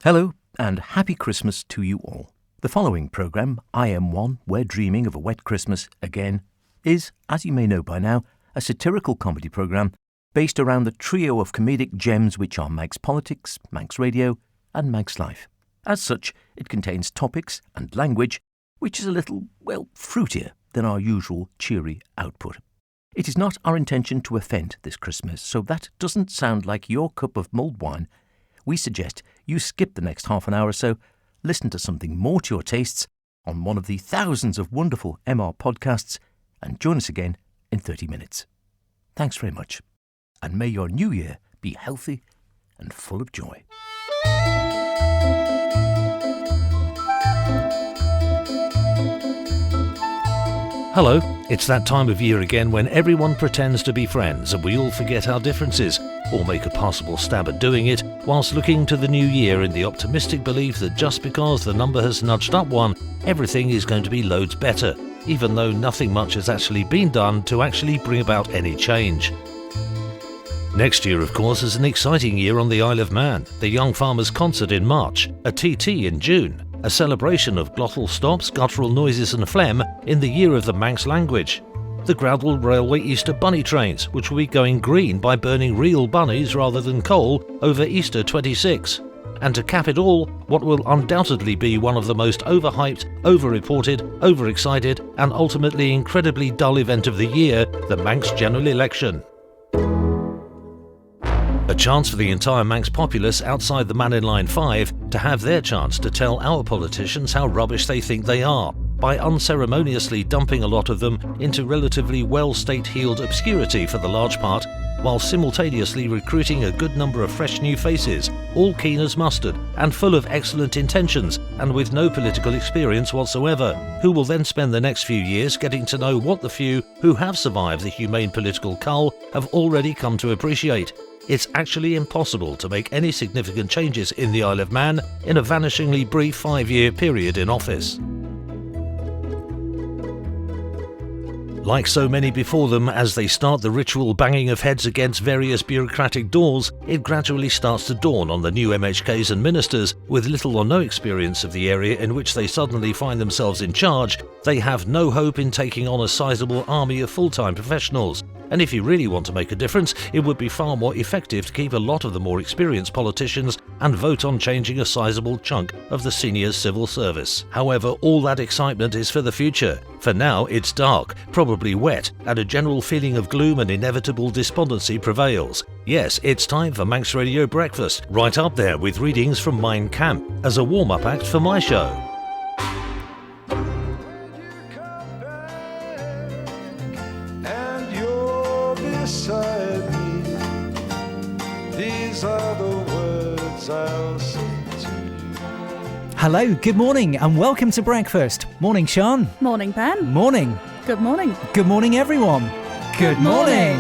Hello and happy Christmas to you all. The following programme, IM1, We're Dreaming of a Wet Christmas Again, is, as you may know by now, a satirical comedy programme based around the trio of comedic gems which are Manx Politics, Manx Radio and Manx Life. As such, it contains topics and language which is a little, fruitier than our usual cheery output. It is not our intention to offend this Christmas, so that doesn't sound like your cup of mulled wine. We suggest you skip the next half an hour or so, listen to something more to your tastes on one of the thousands of wonderful MR podcasts, and join us again in 30 minutes. Thanks very much, and may your new year be healthy and full of joy. Hello, it's that time of year again when everyone pretends to be friends and we all forget our differences, or make a passable stab at doing it, whilst looking to the new year in the optimistic belief that just because the number has nudged up one, everything is going to be loads better, even though nothing much has actually been done to actually bring about any change. Next year, of course, is an exciting year on the Isle of Man, the Young Farmers Concert in March, a TT in June, a celebration of glottal stops, guttural noises and phlegm in the year of the Manx language, the Gradwell Railway Easter Bunny trains, which will be going green by burning real bunnies rather than coal over Easter 26, and to cap it all, what will undoubtedly be one of the most overhyped, over-reported, overexcited and ultimately incredibly dull event of the year, the Manx general election. A chance for the entire Manx populace outside the man in line 5 to have their chance to tell our politicians how rubbish they think they are, by unceremoniously dumping a lot of them into relatively well-state-heeled obscurity for the large part, while simultaneously recruiting a good number of fresh new faces, all keen as mustard and full of excellent intentions and with no political experience whatsoever, who will then spend the next few years getting to know what the few who have survived the humane political cull have already come to appreciate. It's actually impossible to make any significant changes in the Isle of Man in a vanishingly brief 5-year period in office. Like so many before them, as they start the ritual banging of heads against various bureaucratic doors, it gradually starts to dawn on the new MHKs and ministers, with little or no experience of the area in which they suddenly find themselves in charge, they have no hope in taking on a sizable army of full-time professionals. And if you really want to make a difference, it would be far more effective to keep a lot of the more experienced politicians and vote on changing a sizable chunk of the senior civil service. However, all that excitement is for the future. For now, it's dark, probably wet, and a general feeling of gloom and inevitable despondency prevails. Yes, it's time for Manx Radio Breakfast, right up there with readings from Mein Kampf, as a warm-up act for my show. Hello, good morning and welcome to breakfast. Morning, Sean. Morning, Ben. Morning. Good morning. Good morning, everyone. Good morning.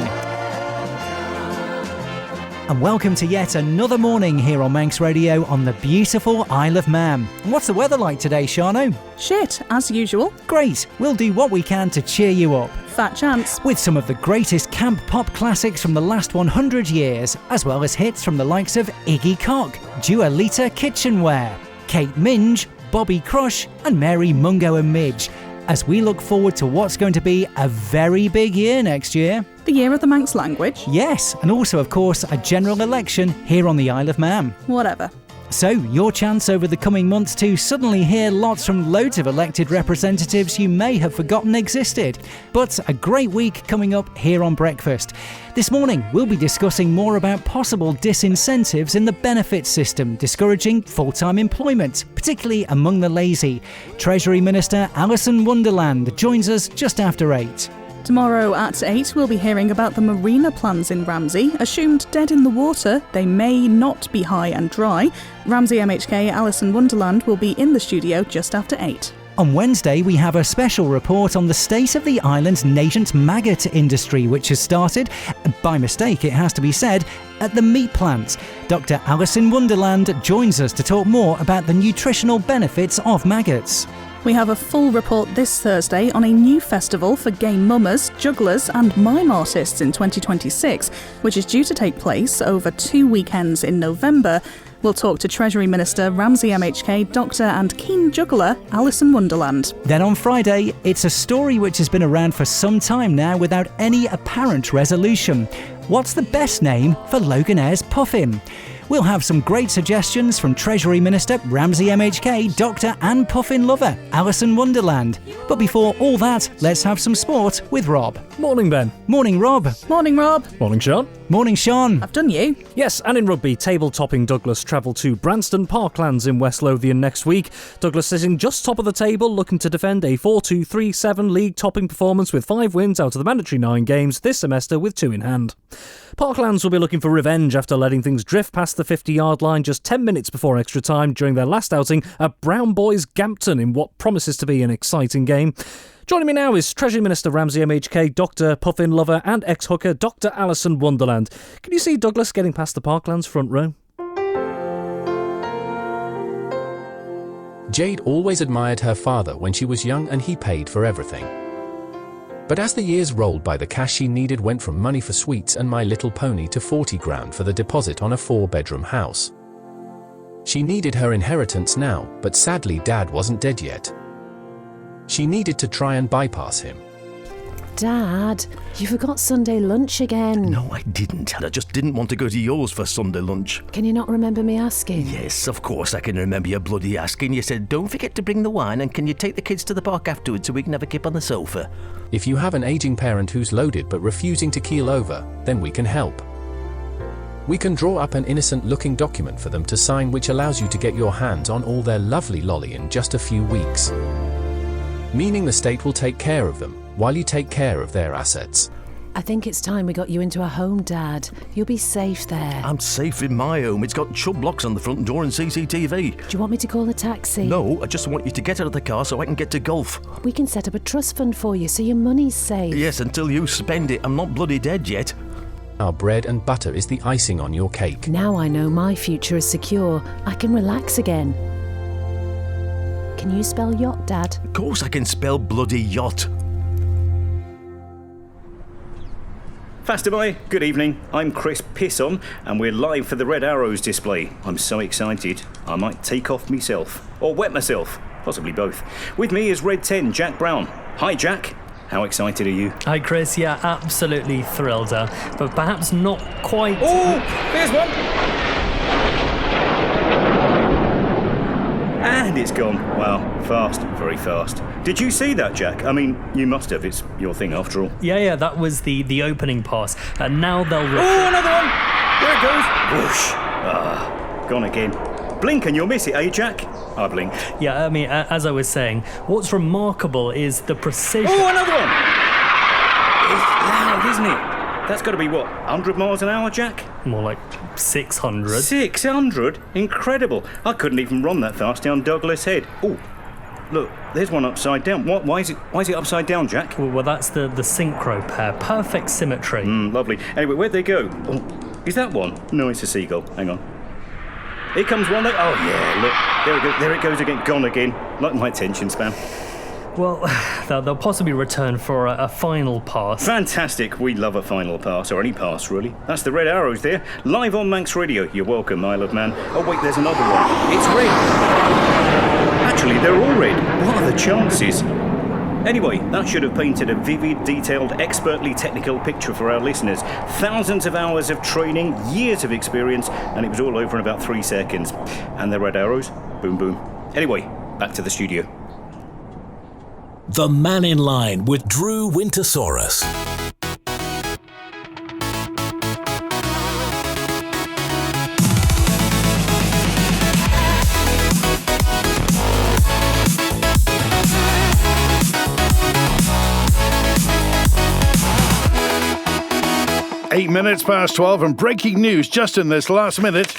And welcome to yet another morning here on Manx Radio on the beautiful Isle of Man. And what's the weather like today, Shano? Shit, as usual. Great. We'll do what we can to cheer you up. Fat chance. With some of the greatest camp pop classics from the last 100 years, as well as hits from the likes of Iggy Cock, Dua Lipa Kitchenware, Kate Minge, Bobby Crush and Mary Mungo and Midge, as we look forward to what's going to be a very big year next year. The year of the Manx language? Yes, and also of course a general election here on the Isle of Man. Whatever. So, your chance over the coming months to suddenly hear lots from loads of elected representatives you may have forgotten existed. But a great week coming up here on Breakfast. This morning, we'll be discussing more about possible disincentives in the benefits system, discouraging full-time employment, particularly among the lazy. Treasury Minister Alison Wonderland joins us just after 8. Tomorrow at 8, we'll be hearing about the marina plans in Ramsey. Assumed dead in the water, they may not be high and dry. Ramsey MHK Alison Wonderland will be in the studio just after 8. On Wednesday, we have a special report on the state of the island's nascent maggot industry, which has started, by mistake it has to be said, at the meat plant. Dr. Alison Wonderland joins us to talk more about the nutritional benefits of maggots. We have a full report this Thursday on a new festival for gay mummers, jugglers and mime artists in 2026, which is due to take place over 2 weekends in November. we'll talk to Treasury Minister Ramsey MHK, doctor and keen juggler Alison Wonderland. Then on Friday, it's a story which has been around for some time now without any apparent resolution. What's the best name for Loganair's puffin? We'll have some great suggestions from Treasury Minister Ramsey MHK, doctor and puffin lover Alison Wonderland. But before all that, let's have some sport with Rob. Morning, Ben. Morning, Rob. Morning, Rob. Morning, Sean. Morning, Sean. I've done you. Yes, and in rugby, table-topping Douglas travel to Branston Parklands in West Lothian next week. Douglas sitting just top of the table, looking to defend a 4-2-3-7 league-topping performance with 5 wins out of the mandatory 9 games this semester with 2 in hand. Parklands will be looking for revenge after letting things drift past the 50-yard line just 10 minutes before extra time during their last outing at Brown Boys Gampton in what promises to be an exciting game. Joining me now is Treasury Minister Ramsey MHK, doctor, puffin lover and ex-hooker Dr. Alison Wonderland. Can you see Douglas getting past the Parklands front row? Jade always admired her father when she was young and he paid for everything. But as the years rolled by, the cash she needed went from money for sweets and My Little Pony to 40 grand for the deposit on a 4-bedroom house. She needed her inheritance now, but sadly Dad wasn't dead yet. She needed to try and bypass him. Dad, you forgot Sunday lunch again. No, I didn't. I just didn't want to go to yours for Sunday lunch. Can you not remember me asking? Yes, of course I can remember you bloody asking. You said, don't forget to bring the wine, and can you take the kids to the park afterwards so we can have a kip on the sofa? If you have an aging parent who's loaded but refusing to keel over, then we can help. We can draw up an innocent-looking document for them to sign which allows you to get your hands on all their lovely lolly in just a few weeks. Meaning the state will take care of them, while you take care of their assets. I think it's time we got you into a home, Dad. You'll be safe there. I'm safe in my home. It's got chub locks on the front door and CCTV. Do you want me to call a taxi? No, I just want you to get out of the car so I can get to golf. We can set up a trust fund for you so your money's safe. Yes, until you spend it. I'm not bloody dead yet. Our bread and butter is the icing on your cake. Now I know my future is secure. I can relax again. Can you spell yacht, Dad? Of course I can spell bloody yacht. Fasterby, good evening. I'm Chris Pisson and we're live for the Red Arrows display. I'm so excited, I might take off myself. Or wet myself, possibly both. With me is Red 10, Jack Brown. Hi, Jack. How excited are you? Hi, Chris. Yeah, absolutely thrilled, but perhaps not quite... Oh, there's one! And it's gone. Wow, fast, very fast. Did you see that, Jack? I mean, you must have. It's your thing after all. Yeah, that was the opening pass. And now they'll... Oh, another one! There it goes. Whoosh. Gone again. Blink and you'll miss it, eh, Jack? I blinked. Yeah, I mean, as I was saying, what's remarkable is the precision... Oh, another one! It's loud, isn't it? That's got to be, what, 100 miles an hour, Jack? More like 600. 600? Incredible. I couldn't even run that fast down Douglas Head. Oh, look, there's one upside down. Why is it upside down, Jack? Well, that's the synchro pair. Perfect symmetry. Lovely. Anyway, where'd they go? Oh, is that one? No, it's a seagull. Hang on. Here comes one. Oh, yeah, look. There it goes again. Gone again. Like my attention span. Well, they'll possibly return for a final pass. Fantastic. We love a final pass, or any pass, really. That's the Red Arrows there, live on Manx Radio. You're welcome, Isle of Man. Oh, wait, there's another one. It's red. Actually, they're all red. What are the chances? Anyway, that should have painted a vivid, detailed, expertly technical picture for our listeners. Thousands of hours of training, years of experience, and it was all over in about 3 seconds. And the Red Arrows, boom, boom. Anyway, back to the studio. The Man in Line with Drew Wintersaurus. Eight minutes past 12 and breaking news just in this last minute.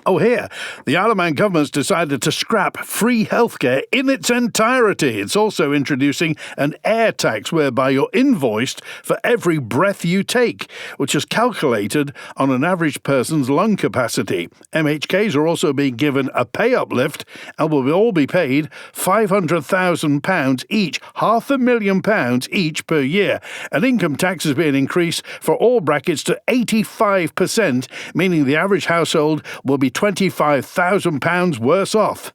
Oh, here, the Isle of Man government's decided to scrap free healthcare in its entirety. It's also introducing an air tax whereby you're invoiced for every breath you take, which is calculated on an average person's lung capacity. MHKs are also being given a pay uplift and will all be paid £500,000 each, £500,000 each per year. And income tax is being increased for all brackets to 85%, meaning the average household will be £25,000 worse off.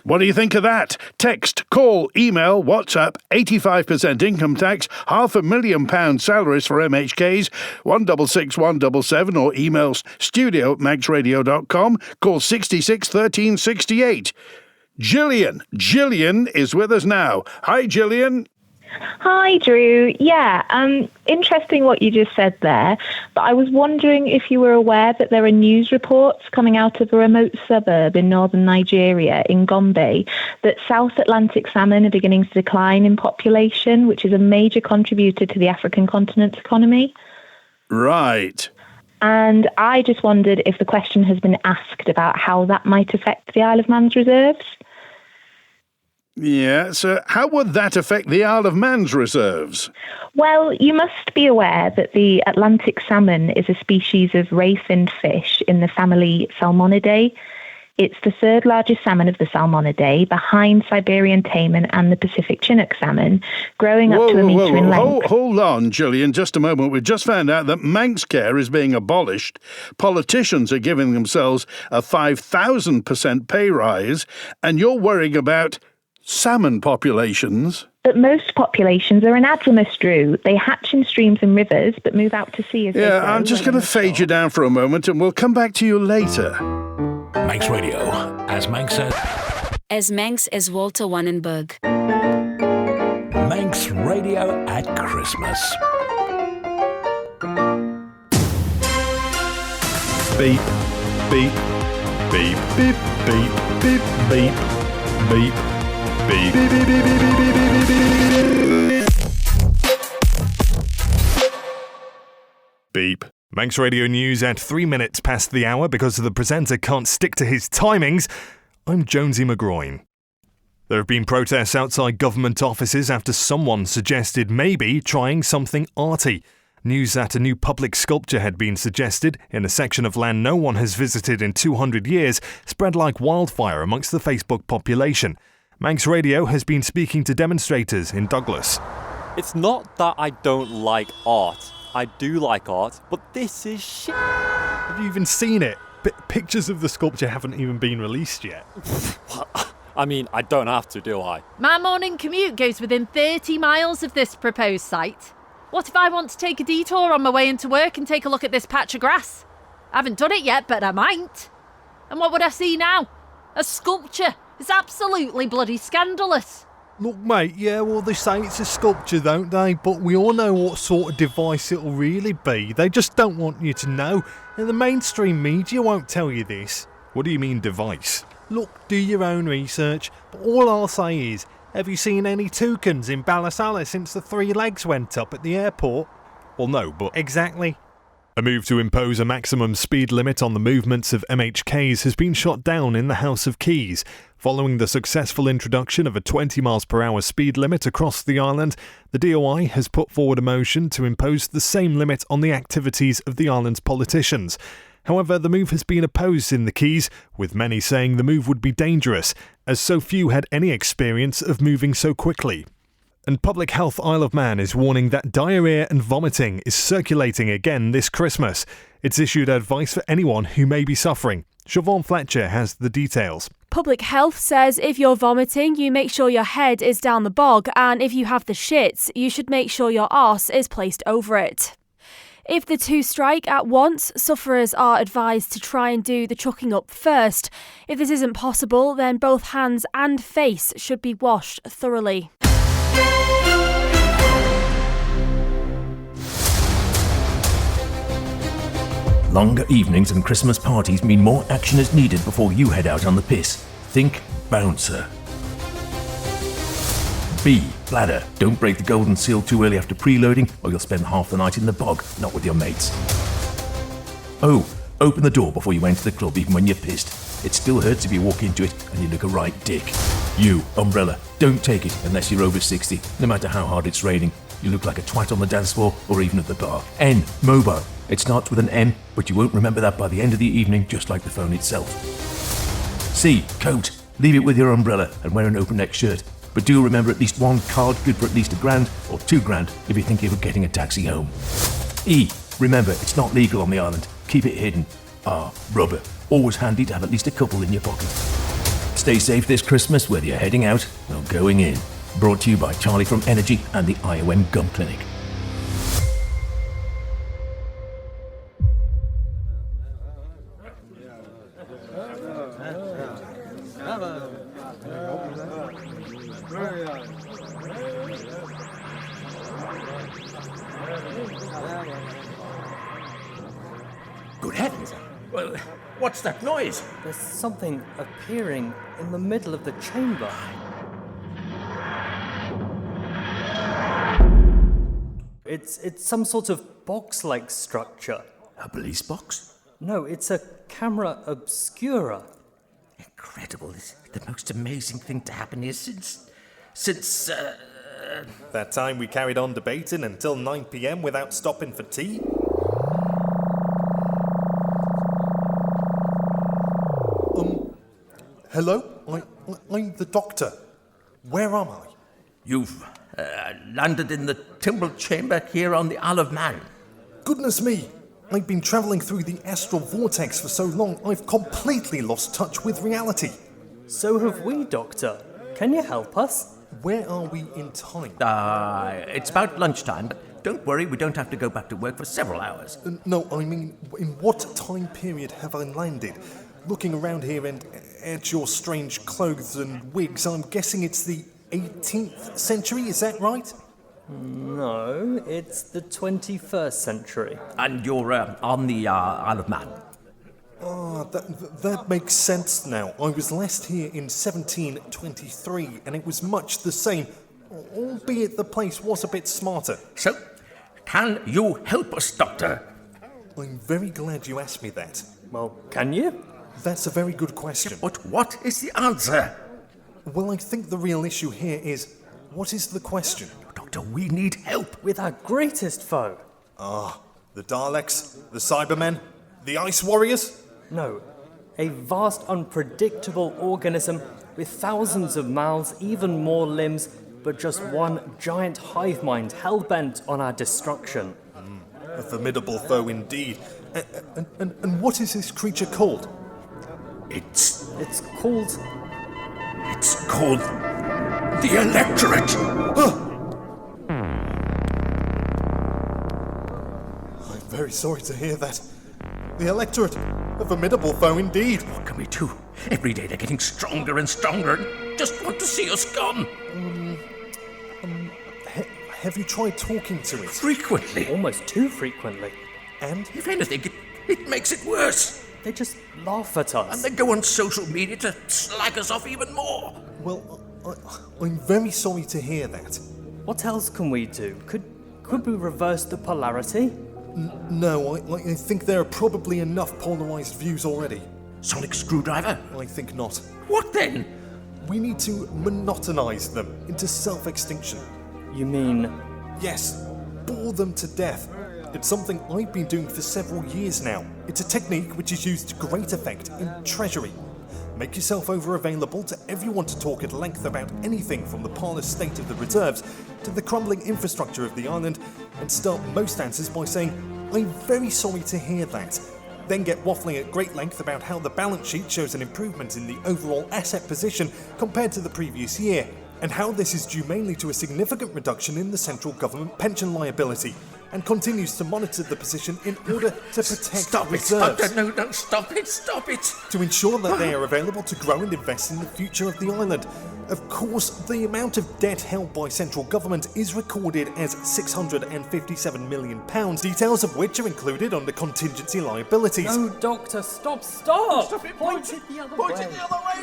What do you think of that? Text, call, email, WhatsApp, 85% income tax, £500,000 salaries for MHKs, 166 177, or email studio@manxradio.com, call 66 13 68. Gillian is with us now. Hi, Gillian. Hi, Drew. Yeah, interesting what you just said there, but I was wondering if you were aware that there are news reports coming out of a remote suburb in northern Nigeria, in Gombe, that South Atlantic salmon are beginning to decline in population, which is a major contributor to the African continent's economy. Right. And I just wondered if the question has been asked about how that might affect the Isle of Man's reserves. Yeah, so how would that affect the Isle of Man's reserves? Well, you must be aware that the Atlantic salmon is a species of ray-finned fish in the family Salmonidae. It's the third largest salmon of the Salmonidae, behind Siberian taimen and the Pacific Chinook salmon, growing up to a metre in length. Hold on, Gillian, just a moment. We've just found out that Manx care is being abolished. Politicians are giving themselves a 5,000% pay rise, and you're worrying about salmon populations. But most populations are anadromous, Drew. They hatch in streams and rivers, but move out to sea as they grow. Yeah, I'm just going to fade you down for a moment, and we'll come back to you later. Manx Radio, as Manx said. As Manx as Walter Wannenberg. Manx Radio at Christmas. Beep, beep, beep, beep, beep, beep, beep, beep. Beep. Beep, beep, beep, beep, beep, beep, beep, beep. Beep. Manx Radio News at 3 minutes past the hour because the presenter can't stick to his timings. I'm Jonesy McGroin. There have been protests outside government offices after someone suggested maybe trying something arty. News that a new public sculpture had been suggested in a section of land no one has visited in 200 years spread like wildfire amongst the Facebook population. Manx Radio has been speaking to demonstrators in Douglas. It's not that I don't like art. I do like art, but this is shit. Have you even seen it? Pictures of the sculpture haven't even been released yet. I mean, I don't have to, do I? My morning commute goes within 30 miles of this proposed site. What if I want to take a detour on my way into work and take a look at this patch of grass? I haven't done it yet, but I might. And what would I see now? A sculpture. It's absolutely bloody scandalous. Look, mate, yeah, well, they say it's a sculpture, don't they? But we all know what sort of device it'll really be. They just don't want you to know. And the mainstream media won't tell you this. What do you mean, device? Look, do your own research. But all I'll say is, have you seen any toucans in Ballasalla since the 3 legs went up at the airport? Well, no, but... Exactly. A move to impose a maximum speed limit on the movements of MHKs has been shot down in the House of Keys. Following the successful introduction of a 20 miles per hour speed limit across the island, the DOI has put forward a motion to impose the same limit on the activities of the island's politicians. However, the move has been opposed in the Keys, with many saying the move would be dangerous, as so few had any experience of moving so quickly. And Public Health Isle of Man is warning that diarrhoea and vomiting is circulating again this Christmas. It's issued advice for anyone who may be suffering. Siobhan Fletcher has the details. Public Health says if you're vomiting, you make sure your head is down the bog, and if you have the shits, you should make sure your arse is placed over it. If the two strike at once, sufferers are advised to try and do the chucking up first. If this isn't possible, then both hands and face should be washed thoroughly. Longer evenings and Christmas parties mean more action is needed before you head out on the piss. Think bouncer. B. Bladder. Don't break the golden seal too early after preloading or you'll spend half the night in the bog, not with your mates. O. open the door before you enter the club, even when you're pissed. It still hurts if you walk into it and you look a right dick. You, umbrella, don't take it unless you're over 60, no matter how hard it's raining. You look like a twat on the dance floor or even at the bar. N, mobile. It starts with an M, but you won't remember that by the end of the evening, just like the phone itself. C, coat. Leave it with your umbrella and wear an open neck shirt. But do remember at least one card good for at least £1,000 or £2,000 if you think you're getting a taxi home. E, remember it's not legal on the island. Keep it hidden. R, rubber. Always handy to have at least a couple in your pocket. Stay safe this Christmas, whether you're heading out or going in. Brought to you by Charlie from Energy and the IM1 Gum Clinic. Good heavens! Well, what's that noise? There's something appearing in the middle of the chamber. It's some sort of box-like structure. A police box? No, it's a camera obscura. Incredible. It's the most amazing thing to happen here since that time we carried on debating until 9 p.m. without stopping for tea? Hello? I'm the doctor. Where am I? You've landed in the timber chamber here on the Isle of Man. Goodness me! I've been travelling through the astral vortex for so long, I've completely lost touch with reality. So have we, Doctor. Can you help us? Where are we in time? It's about lunchtime, but don't worry, we don't have to go back to work for several hours. No, I mean, in what time period have I landed? Looking around here and at your strange clothes and wigs, I'm guessing it's the 18th century, is that right? No, it's the 21st century. And you're on the Isle of Man? That makes sense now. I was last here in 1723, and it was much the same, albeit the place was a bit smarter. So, can you help us, Doctor? I'm very glad you asked me that. Well, can you? That's a very good question. But what is the answer? Well, I think the real issue here is, what is the question? Doctor, we need help. With our greatest foe. The Daleks, the Cybermen, the Ice Warriors? No, a vast, unpredictable organism with thousands of mouths, even more limbs, but just one giant hive mind hell-bent on our destruction. A formidable foe indeed. And what is this creature called? It's called the Electorate. I'm very sorry to hear that. The Electorate, a formidable foe indeed. What can we do? Every day they're getting stronger and stronger and just want to see us gone. Have you tried talking to it? Frequently. Almost too frequently. And? If anything, it makes it worse. They just laugh at us. And they go on social media to slag us off even more. Well, I'm very sorry to hear that. What else can we do? Could we reverse the polarity? No, I think there are probably enough polarised views already. Sonic screwdriver? I think not. What then? We need to monotonize them into self-extinction. You mean? Yes, bore them to death. It's something I've been doing for several years now. It's a technique which is used to great effect in Treasury. Make yourself over-available to everyone to talk at length about anything from the parlous state of the reserves to the crumbling infrastructure of the island, and start most answers by saying, "I'm very sorry to hear that." Then get waffling at great length about how the balance sheet shows an improvement in the overall asset position compared to the previous year, and how this is due mainly to a significant reduction in the central government pension liability, and continues to monitor the position in order to protect reserves. No, stop it. To ensure that they are available to grow and invest in the future of the island. Of course, the amount of debt held by central government is recorded as £657 million, details of which are included under contingency liabilities. No, Doctor, stop! Stop it! Point it the other way,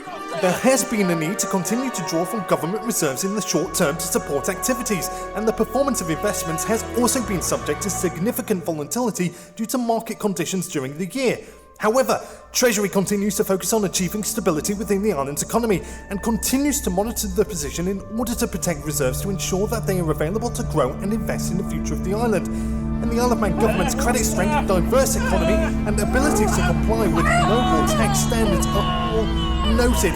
Doctor! There has been a need to continue to draw from government reserves in the short term to support activities, and the performance of investments has also been subject to significant volatility due to market conditions during the year. However, Treasury continues to focus on achieving stability within the island's economy and continues to monitor the position in order to protect reserves to ensure that they are available to grow and invest in the future of the island. And the Isle of Man government's credit strength, diverse economy and ability to comply with local tax standards are all noted.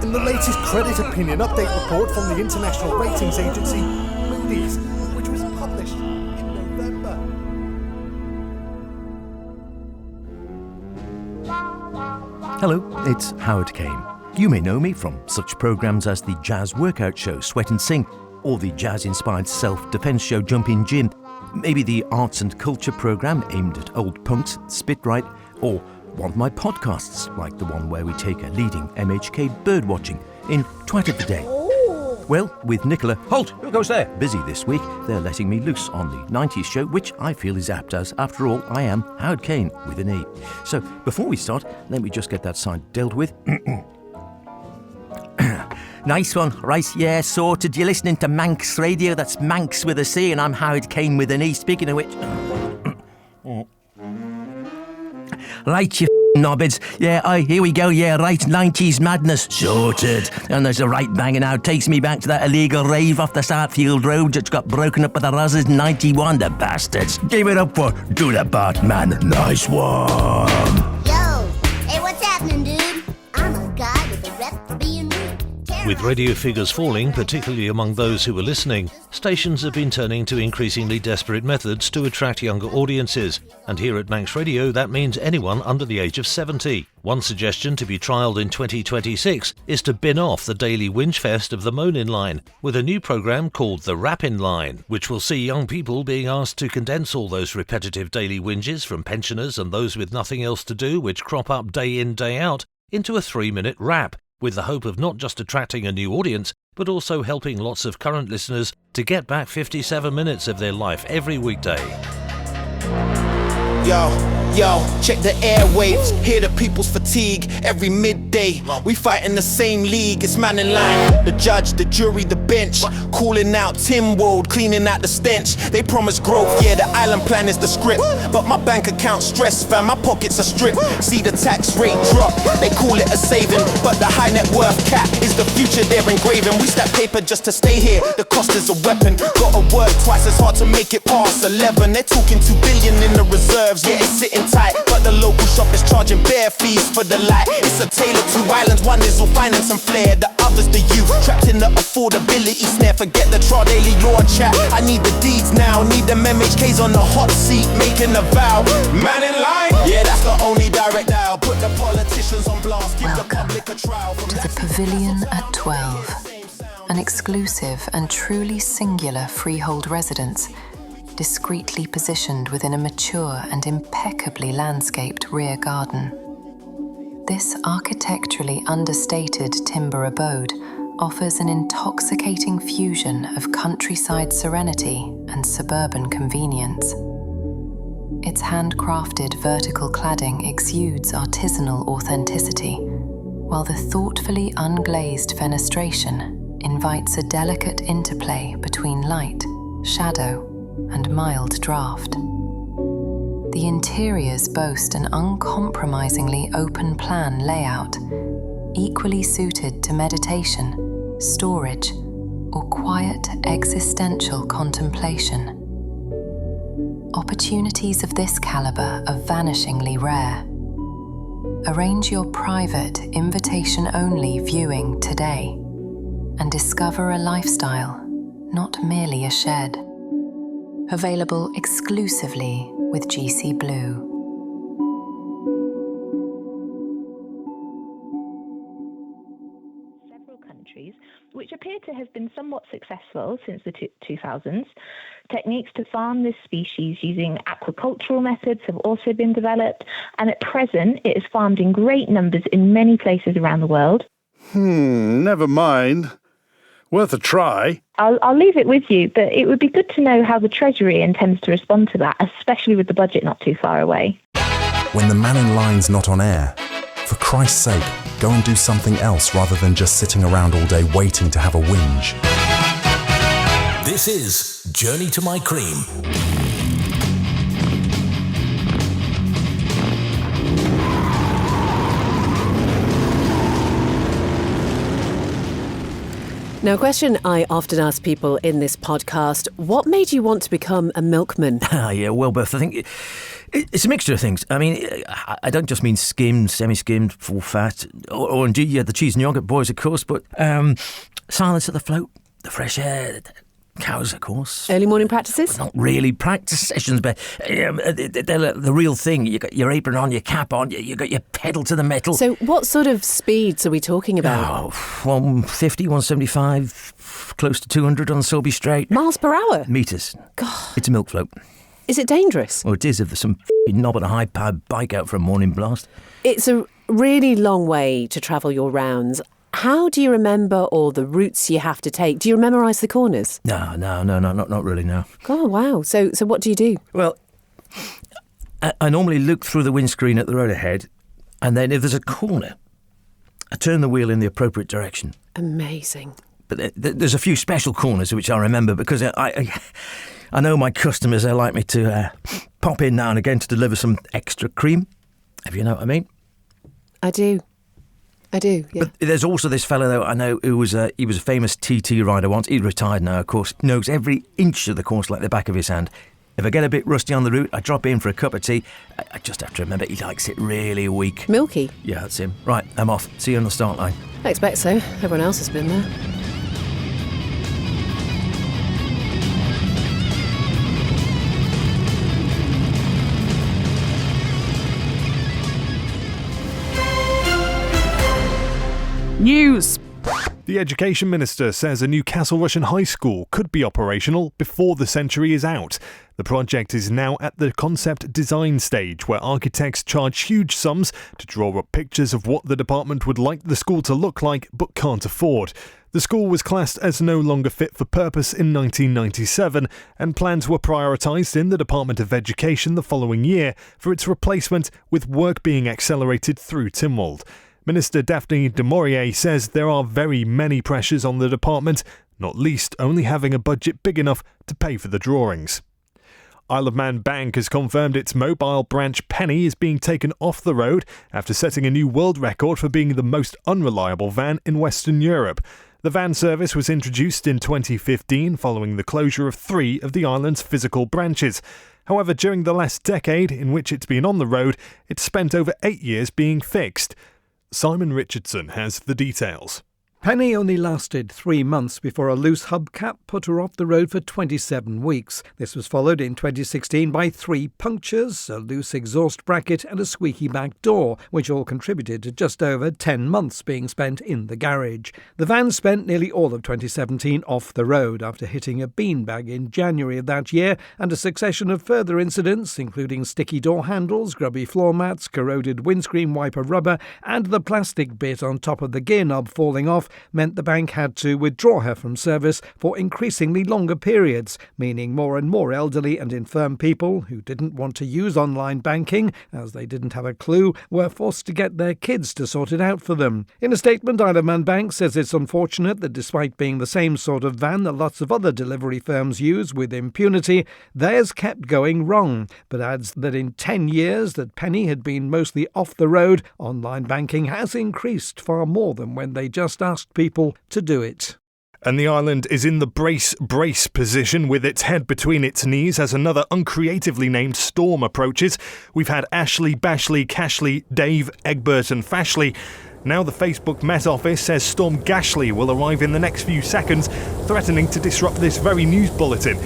In the latest credit opinion update report from the international ratings agency, Moody's, which was published in November. Hello, it's Howard Kane. You may know me from such programmes as the jazz workout show Sweat and Sing, or the jazz-inspired self-defence show Jumpin' Jim, maybe the arts and culture programme aimed at old punks, spit right, or one of my podcasts, like the one where we take a leading MHK birdwatching in Twat of the Day. Well, with Nicola, halt, who goes there? Busy this week, they're letting me loose on the 90s show, which I feel is apt as, after all, I am Howard Kane with an E. So, before we start, let me just get that side dealt with. Nice one. Right, yeah, sorted. You're listening to Manx Radio. That's Manx with a C, and I'm Howard Kane with an E. Speaking of which... Right, you knobheads. Yeah, here we go. Yeah, right, 90s madness. Sorted. And there's a right banging out. Takes me back to that illegal rave off the Sartfield Road that got broken up by the Rozzers in 91. The bastards. Give it up for Do the Part, man. Nice one. Yo, hey, what's happening, dude? I'm a guy with a rep for being rude. With radio figures falling, particularly among those who are listening, stations have been turning to increasingly desperate methods to attract younger audiences. And here at Manx Radio, that means anyone under the age of 70. One suggestion to be trialled in 2026 is to bin off the daily whinge fest of the moan-in line with a new programme called the Rap-in Line, which will see young people being asked to condense all those repetitive daily whinges from pensioners and those with nothing else to do which crop up day in, day out, into a 3-minute rap, with the hope of not just attracting a new audience, but also helping lots of current listeners to get back 57 minutes of their life every weekday. Yo, check the airwaves, hear the people's fatigue every midday. We fight in the same league, it's man in line. The judge, the jury, the bench, calling out Tim Wold, cleaning out the stench. They promise growth, yeah, the island plan is the script. But my bank account stressed, fam, my pockets are stripped. See the tax rate drop, they call it a saving. But the high net worth cap is the future they're engraving. We stack paper just to stay here, the cost is a weapon. Gotta work twice as hard to make it past 11. They're talking 2 billion in the reserves, yeah, it's sitting tight, but the local shop is charging bare fees for the light. It's a tale of two islands, one is all finance and flair, the other's the youth, trapped in the affordability snare. Forget the daily law chat, I need the deeds now, need them MHKs on the hot seat, making a vow. Man in line, yeah, that's the only direct dial. Put the politicians on blast, give the public a trial. To the Pavilion at 12, an exclusive and truly singular freehold residence, discreetly positioned within a mature and impeccably landscaped rear garden. This architecturally understated timber abode offers an intoxicating fusion of countryside serenity and suburban convenience. Its handcrafted vertical cladding exudes artisanal authenticity, while the thoughtfully unglazed fenestration invites a delicate interplay between light, shadow, and mild draught. The interiors boast an uncompromisingly open plan layout, equally suited to meditation, storage, or quiet existential contemplation. Opportunities of this caliber are vanishingly rare. Arrange your private, invitation-only viewing today and discover a lifestyle, not merely a shed. Available exclusively with GC Blue. Several countries, which appear to have been somewhat successful since the 2000s. Techniques to farm this species using aquacultural methods have also been developed, and at present it is farmed in great numbers in many places around the world. Never mind. Worth a try. I'll leave it with you, but it would be good to know how the Treasury intends to respond to that, especially with the budget not too far away. When the man in line's not on air, for Christ's sake, go and do something else rather than just sitting around all day waiting to have a whinge. This is Journey to My Cream. Now, a question I often ask people in this podcast, what made you want to become a milkman? Yeah, well, Beth, I think it's a mixture of things. I mean, I don't just mean skimmed, semi-skimmed, full fat, or indeed, the cheese and yoghurt boys, of course, but silence at the float, the fresh air, cows, of course. Early morning practices? Not really practice sessions, but they're the real thing. You got your apron on, your cap on, you got your pedal to the metal. So what sort of speeds are we talking about? 150, 175, close to 200 on Selby Straight. Miles per hour? Metres. God. It's a milk float. Is it dangerous? Well, it is if there's some knob on a high-powered bike out for a morning blast. It's a really long way to travel your rounds. How do you remember all the routes you have to take? Do you memorise the corners? No, not really, no. Oh, wow. So what do you do? Well, I normally look through the windscreen at the road ahead, and then if there's a corner, I turn the wheel in the appropriate direction. Amazing. But there's a few special corners which I remember because I know my customers, they like me to pop in now and again to deliver some extra cream, if you know what I mean. I do, yeah. But there's also this fellow, though, I know, who was he was a famous TT rider once. He's retired now, of course, knows every inch of the course like the back of his hand. If I get a bit rusty on the route, I drop in for a cup of tea. I just have to remember he likes it really weak. Milky? Yeah, that's him. Right, I'm off. See you on the start line. I expect so. Everyone else has been there. News. The Education Minister says a new Castle Rushen High School could be operational before the century is out. The project is now at the concept design stage, where architects charge huge sums to draw up pictures of what the department would like the school to look like but can't afford. The school was classed as no longer fit for purpose in 1997, and plans were prioritised in the Department of Education the following year for its replacement, with work being accelerated through Tynwald. Minister Daphne du Maurier says there are very many pressures on the department, not least only having a budget big enough to pay for the drawings. Isle of Man Bank has confirmed its mobile branch Penny is being taken off the road after setting a new world record for being the most unreliable van in Western Europe. The van service was introduced in 2015 following the closure of 3 of the island's physical branches. However, during the last decade in which it's been on the road, it's spent over 8 years being fixed. Simon Richardson has the details. Penny only lasted 3 months before a loose hubcap put her off the road for 27 weeks. This was followed in 2016 by 3 punctures, a loose exhaust bracket and a squeaky back door, which all contributed to just over 10 months being spent in the garage. The van spent nearly all of 2017 off the road after hitting a beanbag in January of that year, and a succession of further incidents, including sticky door handles, grubby floor mats, corroded windscreen wiper rubber, and the plastic bit on top of the gear knob falling off, meant the bank had to withdraw her from service for increasingly longer periods, meaning more and more elderly and infirm people who didn't want to use online banking, as they didn't have a clue, were forced to get their kids to sort it out for them. In a statement, Isle of Man Bank says it's unfortunate that despite being the same sort of van that lots of other delivery firms use with impunity, theirs kept going wrong, but adds that in 10 years that Penny had been mostly off the road, online banking has increased far more than when they just asked people to do it. And the island is in the brace position with its head between its knees as another uncreatively named storm approaches. We've had Ashley, Bashley, Cashley, Dave, Egbert and Fashley. Now the Facebook Met Office says Storm Gashley will arrive in the next few seconds, threatening to disrupt this very news bulletin.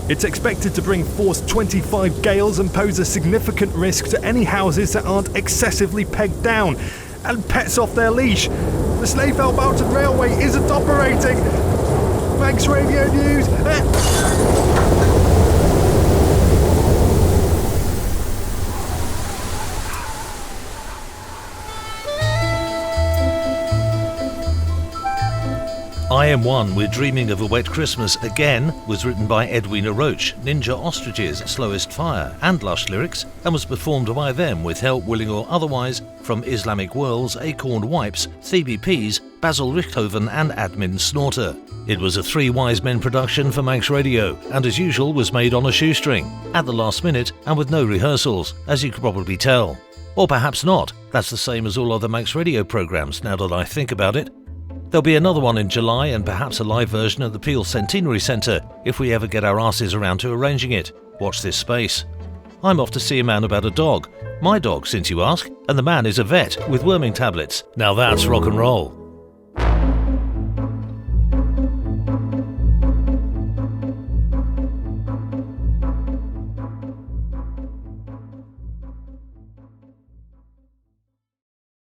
It's expected to bring force 25 gales and pose a significant risk to any houses that aren't excessively pegged down, and pets off their leash. The Snaefell Mountain Railway isn't operating. Manx Radio News. IM1, We're Dreaming of a Wet Christmas Again, was written by Edwina Roach, Ninja Ostriches, Slowest Fire and Lush lyrics, and was performed by them with help, willing or otherwise, from Islamic Whirls, Acorn Wipes, Thebe Peas, Basil Richthofen and Admin Snorter. It was a 3 Wise Men production for Manx Radio, and as usual was made on a shoestring, at the last minute and with no rehearsals, as you could probably tell. Or perhaps not, that's the same as all other Manx Radio programmes now that I think about it. There'll be another one in July and perhaps a live version at the Peel Centenary Centre if we ever get our asses around to arranging it. Watch this space. I'm off to see a man about a dog. My dog, since you ask, and the man is a vet with worming tablets. Now that's rock and roll.